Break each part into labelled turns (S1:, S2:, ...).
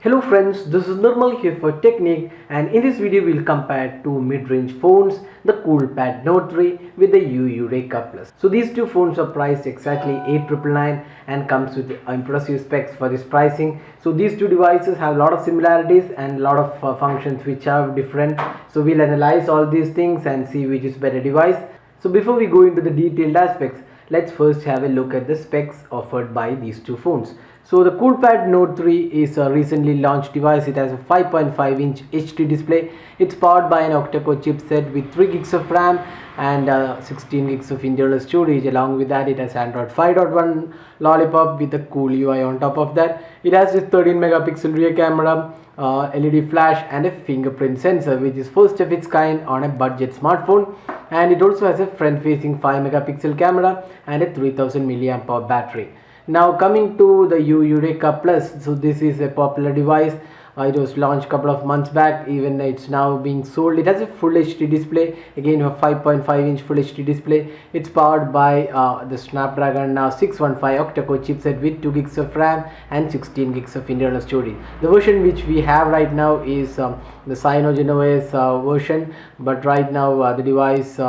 S1: Hello friends, this is Nirmal here for Technique, and in this video we'll compare two mid-range phones, the Coolpad Note 3 with the Yu Yureka Plus. So these two phones are priced exactly 8,999 and comes with impressive specs for this pricing. So these two devices have a lot of similarities and a lot of functions which are different. So we'll analyze all these things and see which is better device. So before we go into the detailed aspects, let's first have a look at the specs offered by these two phones. So the Coolpad Note 3 is a recently launched device. It has a 5.5-inch HD display. It's powered by an octa-core chipset with 3 gigs of RAM and 16 gigs of internal storage. Along with that, it has Android 5.1 Lollipop with a cool UI on top of that. It has this 13 megapixel rear camera, LED flash and a fingerprint sensor, which is first of its kind on a budget smartphone. And it also has a front-facing 5 megapixel camera and a 3000 mAh battery. Now coming to the Yu Yureka Plus, so this is a popular device. It was launched a couple of months back. Even it's now being sold. It has a full HD display, again a 5.5-inch full HD display. It's powered by the Snapdragon 615 octa-core chipset with 2 gigs of RAM and 16 gigs of internal storage. The version which we have right now is the CyanogenOS version, but right now the device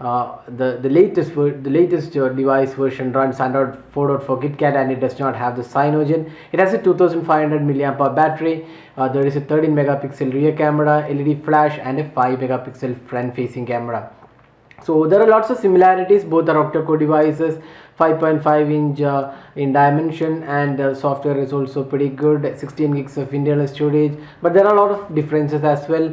S1: the latest device version runs Android 4.4 KitKat, and it does not have the Cyanogen. It has a 2500 mAh battery. There is a 13 megapixel rear camera, LED flash and a 5 megapixel front facing camera. So there are lots of similarities. Both are octa-core devices, 5.5-inch in dimension, and software is also pretty good, 16 gigs of internal storage. But there are a lot of differences as well.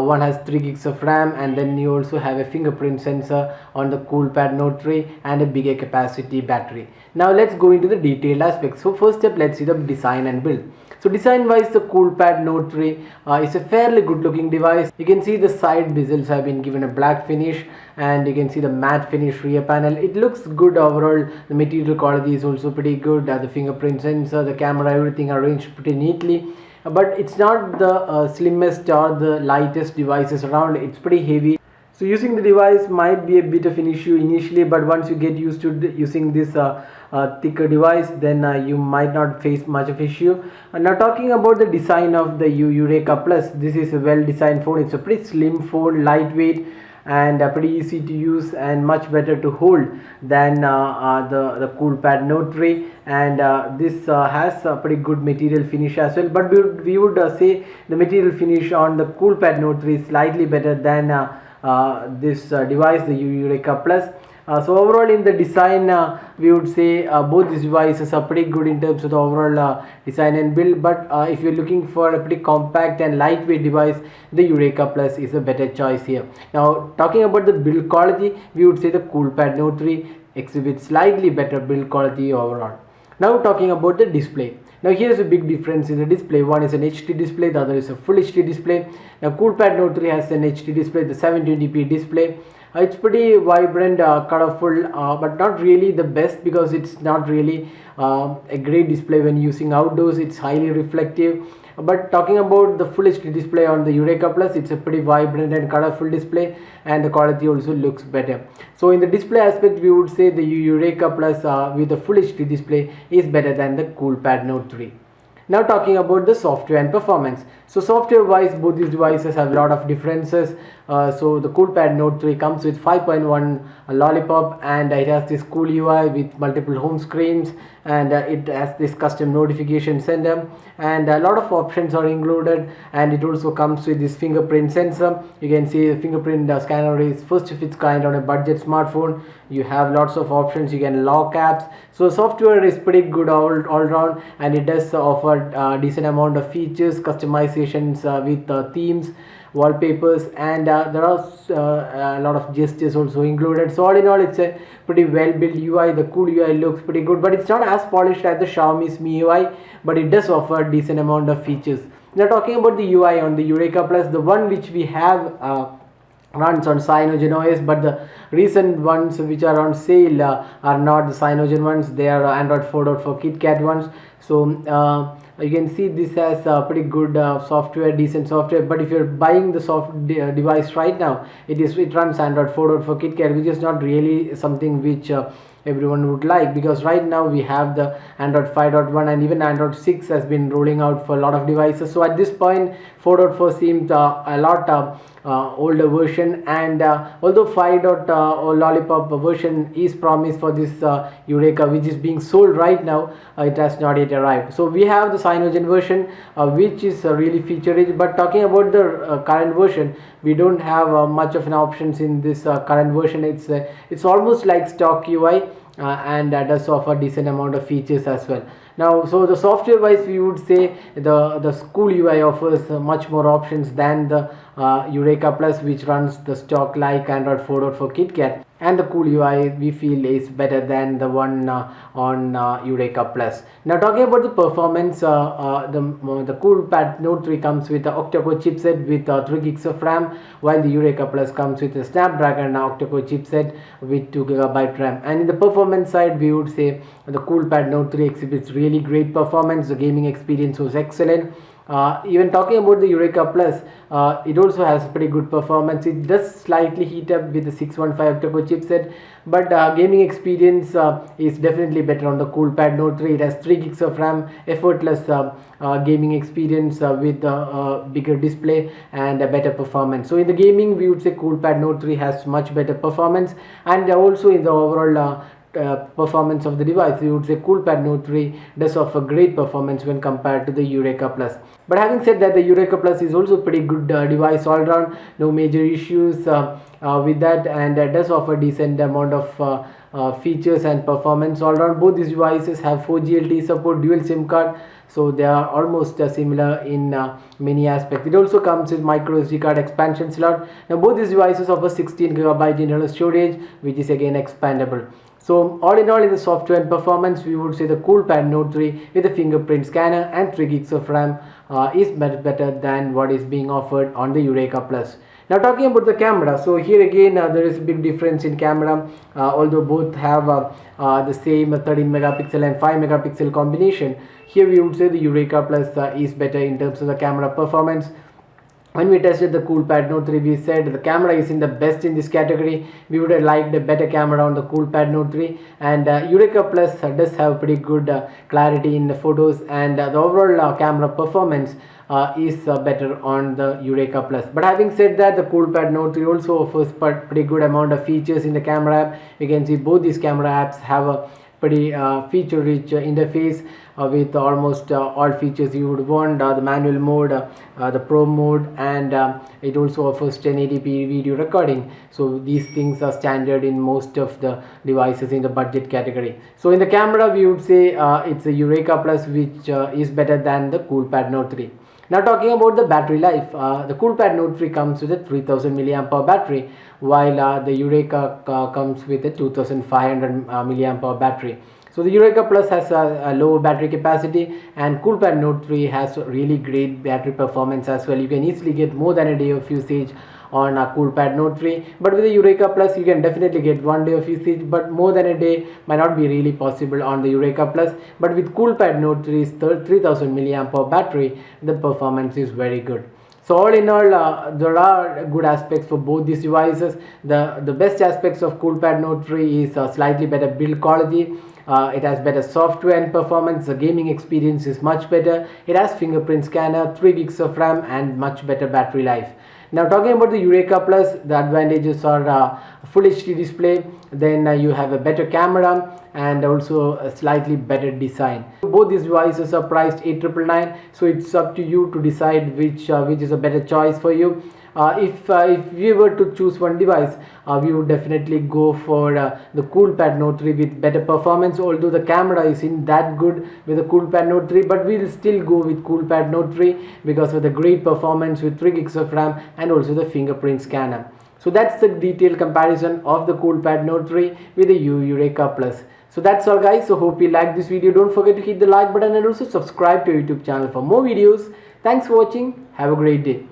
S1: One has 3 gigs of RAM, and then you also have a fingerprint sensor on the Coolpad Note 3 and a bigger capacity battery. Now let's go into the detailed aspects. So first step, let's see the design and build. So design wise, the Coolpad Note 3 is a fairly good looking device. You can see the side bezels have been given a black finish, and you can see the matte finish rear panel. It looks good overall. The material quality is also pretty good. The fingerprint sensor, the camera, everything arranged pretty neatly. But it's not the slimmest or the lightest devices around. It's pretty heavy. So using the device might be a bit of an issue initially, but once you get used to using this thicker device, then you might not face much of issue. Now talking about the design of the Yu Yureka Plus, this is a well designed phone. It's a pretty slim phone, lightweight, and pretty easy to use and much better to hold than the Coolpad Note 3. And this has a pretty good material finish as well, but we would say the material finish on the Coolpad Note 3 is slightly better than this device, the Yu Yureka Plus. So overall in the design, we would say both these devices are pretty good in terms of the overall design and build. But if you're looking for a pretty compact and lightweight device, the Yureka Plus is a better choice here. Now talking about the build quality, we would say the Coolpad Note 3 exhibits slightly better build quality overall. Now talking about the display. Now here is a big difference in the display. One is an HD display, the other is a full HD display. Now Coolpad Note 3 has an HD display, the 720p display. It's pretty vibrant, colorful, but not really the best, because it's not really a great display when using outdoors. It's highly reflective. But talking about the full HD display on the Yureka Plus, it's a pretty vibrant and colorful display, and the quality also looks better. So in the display aspect, we would say the Yureka Plus with the full HD display is better than the Coolpad Note 3. Now talking about the software and performance. So software wise, both these devices have a lot of differences. So the Coolpad Note 3 comes with 5.1 Lollipop, and it has this cool UI with multiple home screens, and it has this custom notification center, and a lot of options are included. And it also comes with this fingerprint sensor. You can see the fingerprint scanner is first of its kind on a budget smartphone. You have lots of options. You can lock apps. So software is pretty good all round, and it does offer decent amount of features, customizations with themes, wallpapers, and there are a lot of gestures also included. So all in all, it's a pretty well built UI. The cool UI looks pretty good, but it's not as polished as the Xiaomi's Mi UI, but it does offer a decent amount of features. Now talking about the UI on the Yureka Plus, the one which we have runs on CyanogenOS, but the recent ones which are on sale are not the Cyanogen ones. They are Android 4.4 KitKat ones. So you can see this has pretty good software, decent software. But if you're buying the device right now, it runs Android 4.4 KitKat, which is not really something which everyone would like, because right now we have the Android 5.1 and even Android 6 has been rolling out for a lot of devices. So at this point 4.4 seems a lot older version, and although 5. Lollipop version is promised for this Yureka, which is being sold right now, it has not yet arrived. So we have the Cyanogen version, which is really feature rich. But talking about the current version, we don't have much of an options in this current version. It's almost like stock UI, and does offer decent amount of features as well. Now, so the software wise, we would say the School UI offers much more options than the Yureka Plus, which runs the stock like Android 4.4 KitKat, and the Cool UI we feel is better than the one on Yureka Plus. Now, talking about the performance, the Coolpad Note 3 comes with the octa-core chipset with 3 gigs of RAM, while the Yureka Plus comes with a Snapdragon octa-core chipset with 2 GB RAM. And in the performance side, we would say the Coolpad Note 3 exhibits really great performance. The gaming experience was excellent. Even talking about the Yureka Plus, it also has pretty good performance. It does slightly heat up with the 615 octa-core chipset, but gaming experience is definitely better on the Coolpad Note 3. It has 3 gigs of RAM, effortless gaming experience with a bigger display and a better performance. So in the gaming, we would say Coolpad Note 3 has much better performance, and also in the overall performance of the device, we would say Coolpad Note 3 does offer great performance when compared to the Yureka Plus. But having said that, the Yureka Plus is also pretty good device all around, no major issues with that, and does offer decent amount of features and performance all around. Both these devices have 4G LTE support, dual SIM card, so they are almost similar in many aspects. It also comes with micro SD card expansion slot. Now both these devices offer 16 GB internal storage, which is again expandable. So all in all, in the software and performance, we would say the Coolpad Note 3 with a fingerprint scanner and 3 gigs of RAM is much better than what is being offered on the Yureka Plus. Now talking about the camera, so here again there is a big difference in camera, although both have the same 13 megapixel and 5 megapixel combination. Here we would say the Yureka Plus is better in terms of the camera performance. When we tested the Coolpad Note 3, we said the camera is in the best in this category. We would have liked a better camera on the Coolpad Note 3, and Yureka Plus does have pretty good clarity in the photos, and the overall camera performance is better on the Yureka Plus. But having said that, the Coolpad Note 3 also offers pretty good amount of features in the camera app. You can see both these camera apps have a pretty feature rich interface with almost all features you would want, the manual mode, the pro mode, and it also offers 1080p video recording. So these things are standard in most of the devices in the budget category. So in the camera, we would say it's a Yureka Plus, which is better than the Coolpad Note 3. Now talking about the battery life, the Coolpad Note 3 comes with a 3000 mAh battery, while the Yureka comes with a 2500 mAh battery. So the Yureka Plus has a lower battery capacity, and Coolpad Note 3 has really great battery performance as well. You can easily get more than a day of usage on a Coolpad Note 3, but with the Yureka Plus you can definitely get 1 day of usage, but more than a day might not be really possible on the Yureka Plus. But with Coolpad Note 3's 3000 mAh battery, the performance is very good. So all in all, there are good aspects for both these devices. The best aspects of Coolpad Note 3 is slightly better build quality. It has better software and performance. The gaming experience is much better. It has fingerprint scanner, 3 gigs of RAM, and much better battery life. Now talking about the Yureka Plus, the advantages are full HD display, then you have a better camera, and also a slightly better design. Both these devices are priced 8,999, so it's up to you to decide which is a better choice for you. If we were to choose one device, we would definitely go for the Coolpad Note 3 with better performance, although the camera isn't that good with the Coolpad Note 3, but we'll still go with Coolpad Note 3 because of the great performance with 3 gigs of RAM and also the fingerprint scanner. So that's the detailed comparison of the Coolpad Note 3 with the Yu Yureka Plus. So that's all guys, so hope you liked this video. Don't forget to hit the like button and also subscribe to our YouTube channel for more videos. Thanks for watching, have a great day.